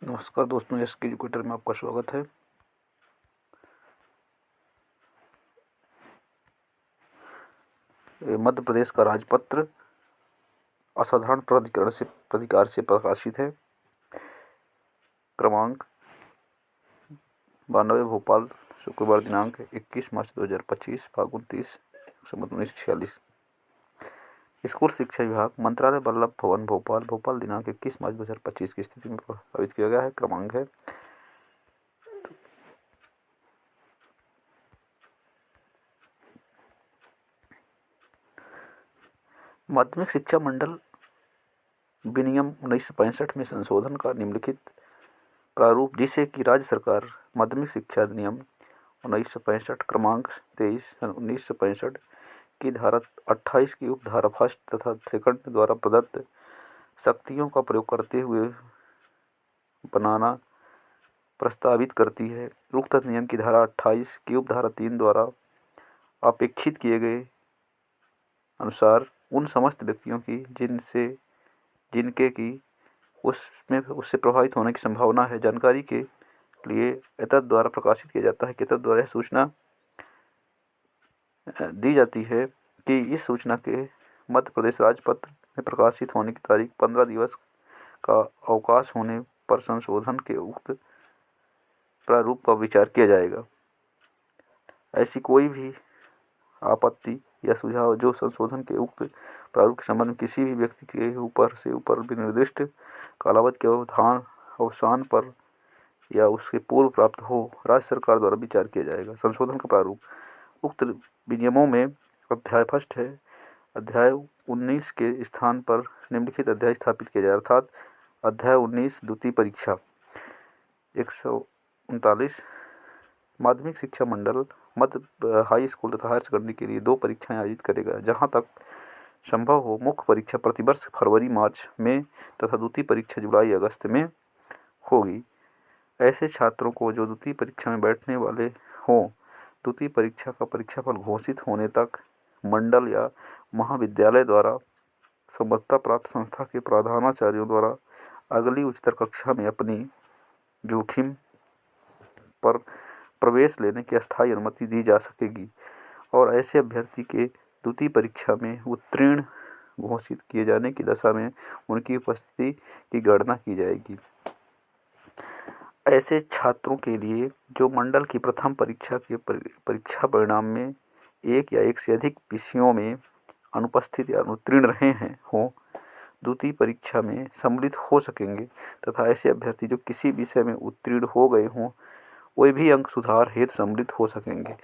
नमस्कार दोस्तों, एस के एजुकेटर में आपका स्वागत है। मध्य प्रदेश का राजपत्र असाधारण प्राधिकार से प्रकाशित है। क्रमांक 92, भोपाल, शुक्रवार, दिनांक 21 मार्च 2025, फागुन 30, 1946। स्कूल शिक्षा विभाग, मंत्रालय, वल्लभ भवन, भोपाल, दिनांक 21 मार्च 2025 की स्थिति में प्रभावित किया गया है। क्रमांक है माध्यमिक शिक्षा मंडल विनियम 1965 में संशोधन का निम्नलिखित प्रारूप, जिसे कि राज्य सरकार माध्यमिक शिक्षा अधिनियम 1965 क्रमांक 23 सन 1965 की धारा 28 की उपधारा फर्स्ट तथा सेकंड द्वारा प्रदत्त शक्तियों का प्रयोग करते हुए बनाना प्रस्तावित करती है। उक्त अधिनियम की धारा 28 की उपधारा 3 द्वारा अपेक्षित किए गए अनुसार उन समस्त व्यक्तियों की जिनके की उससे प्रभावित होने की संभावना है, जानकारी के लिए एतद द्वारा प्रकाशित किया जाता है कि एतद द्वारा यह सूचना दी जाती है कि इस सूचना के मध्य प्रदेश राजपत्र में प्रकाशित होने की तारीख 15 दिवस का अवकाश होने पर संशोधन के उक्त प्रारूप का विचार किया जाएगा। ऐसी कोई भी आपत्ति या सुझाव जो संशोधन के उक्त प्रारूप के संबंध में किसी भी व्यक्ति के ऊपर विनिर्दिष्ट कालावधि के अवसान पर या उसके पूर्व प्राप्त हो, राज्य सरकार द्वारा विचार किया जाएगा। संशोधन का प्रारूप उक्त विनियमों में अध्याय फर्स्ट है। अध्याय 19 के स्थान पर निम्नलिखित अध्याय स्थापित किया जाए, अर्थात अध्याय 19 द्वितीय परीक्षा 139। माध्यमिक शिक्षा मंडल मध्य हाई स्कूल तथा हायर सेकेंडरी के लिए 2 परीक्षाएं आयोजित करेगा। जहां तक संभव हो, मुख्य परीक्षा प्रतिवर्ष फरवरी मार्च में तथा द्वितीय परीक्षा जुलाई अगस्त में होगी। ऐसे छात्रों को जो द्वितीय परीक्षा में बैठने वाले हों, द्वितीय परीक्षा का परीक्षाफल घोषित होने तक मंडल या महाविद्यालय द्वारा संबद्धता प्राप्त संस्था के प्रधानाचार्यों द्वारा अगली उच्चतर कक्षा में अपनी जोखिम पर प्रवेश लेने की अस्थायी अनुमति दी जा सकेगी और ऐसे अभ्यर्थी के द्वितीय परीक्षा में उत्तीर्ण घोषित किए जाने की दशा में उनकी उपस्थिति की गणना की जाएगी। ऐसे छात्रों के लिए जो मंडल की प्रथम परीक्षा के परीक्षा परिणाम में एक या एक से अधिक विषयों में अनुपस्थित या अनुत्तीर्ण रहे हों, द्वितीय परीक्षा में सम्मिलित हो सकेंगे तथा ऐसे अभ्यर्थी जो किसी विषय में उत्तीर्ण हो गए हों, वे भी अंक सुधार हेतु सम्मिलित हो सकेंगे।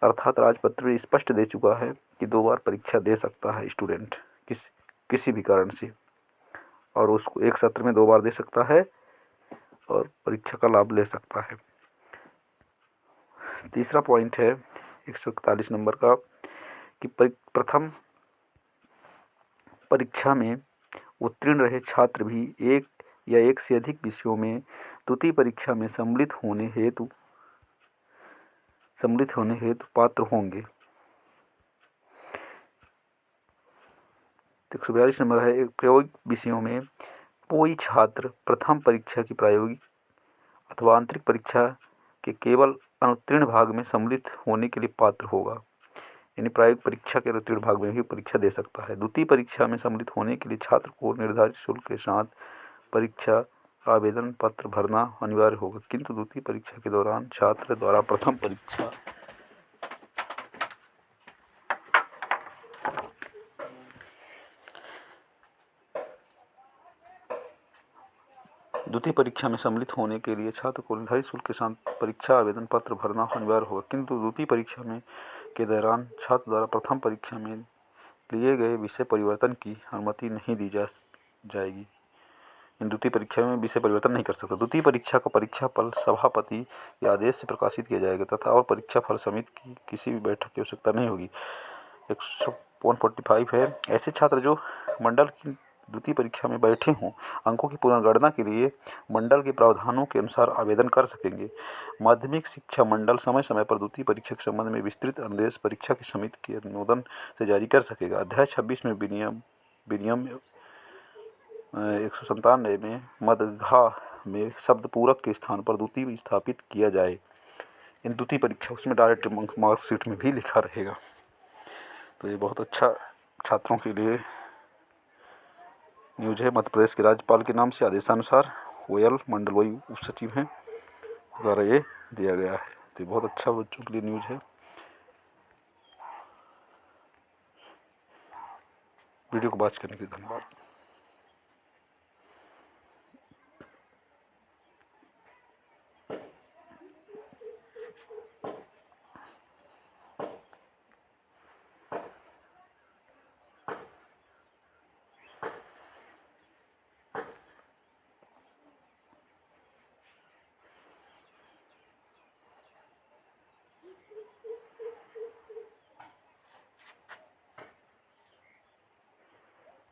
अर्थात राजपत्र स्पष्ट दे चुका है कि 2 बार परीक्षा दे सकता है स्टूडेंट किसी भी कारण से, और उसको एक सत्र में 2 बार दे सकता है और परीक्षा का लाभ ले सकता है। तीसरा पॉइंट है 141 नंबर का कि प्रथम परीक्षा में उत्तीर्ण रहे छात्र भी एक या एक से अधिक विषयों में द्वितीय परीक्षा में सम्मिलित होने हेतु पात्र होंगे। 142 नंबर है, प्रायोगिक विषयों में कोई छात्र प्रथम परीक्षा की प्रायोगिक अथवा आंतरिक परीक्षा के केवल अनुत्तीर्ण भाग में सम्मिलित होने के लिए पात्र होगा, यानी प्रायोगिक परीक्षा के अनुत्तीर्ण भाग में भी परीक्षा दे सकता है। द्वितीय परीक्षा में सम्मिलित होने के लिए छात्र को निर्धारित शुल्क के साथ परीक्षा आवेदन पत्र भरना अनिवार्य होगा, किंतु द्वितीय परीक्षा के दौरान छात्र द्वारा प्रथम परीक्षा में सम्मिलित होने के लिए छात्र को निर्धारित शुल्क के साथ परीक्षा आवेदन पत्र भरना अनिवार्य होगा, किंतु द्वितीय परीक्षा के दौरान छात्र द्वारा प्रथम परीक्षा में लिए गए विषय परिवर्तन की अनुमति नहीं दी जाएगी। द्वितीय परीक्षा में विषय परिवर्तन नहीं कर सकता। द्वितीय परीक्षा का परीक्षाफल सभापति या आदेश से प्रकाशित किया जाएगा तथा और परीक्षाफल समिति की किसी भी बैठक की आवश्यकता नहीं होगी। 145 है, ऐसे छात्र जो मंडल की द्वितीय परीक्षा में बैठे हों, अंकों की पुनर्गणना के लिए मंडल के प्रावधानों के अनुसार आवेदन कर सकेंगे। माध्यमिक शिक्षा मंडल समय समय पर द्वितीय परीक्षा के संबंध में विस्तृत निर्देश परीक्षा की समिति के अनुमोदन से जारी कर सकेगा। अध्याय 26 में विनियम 197 में मदघा में शब्द पूरक के स्थान पर द्वितीय स्थापित किया जाए। इन द्वितीय परीक्षा उसमें डायरेक्ट मार्कशीट में भी लिखा रहेगा। तो ये बहुत अच्छा छात्रों के लिए न्यूज़ है। मध्य प्रदेश के राज्यपाल के नाम से आदेशानुसार OL मंडल वही उप सचिव हैं द्वारा ये दिया गया है। तो बहुत अच्छा बच्चों के लिए न्यूज़ है। वीडियो को वॉच करने के लिए धन्यवाद।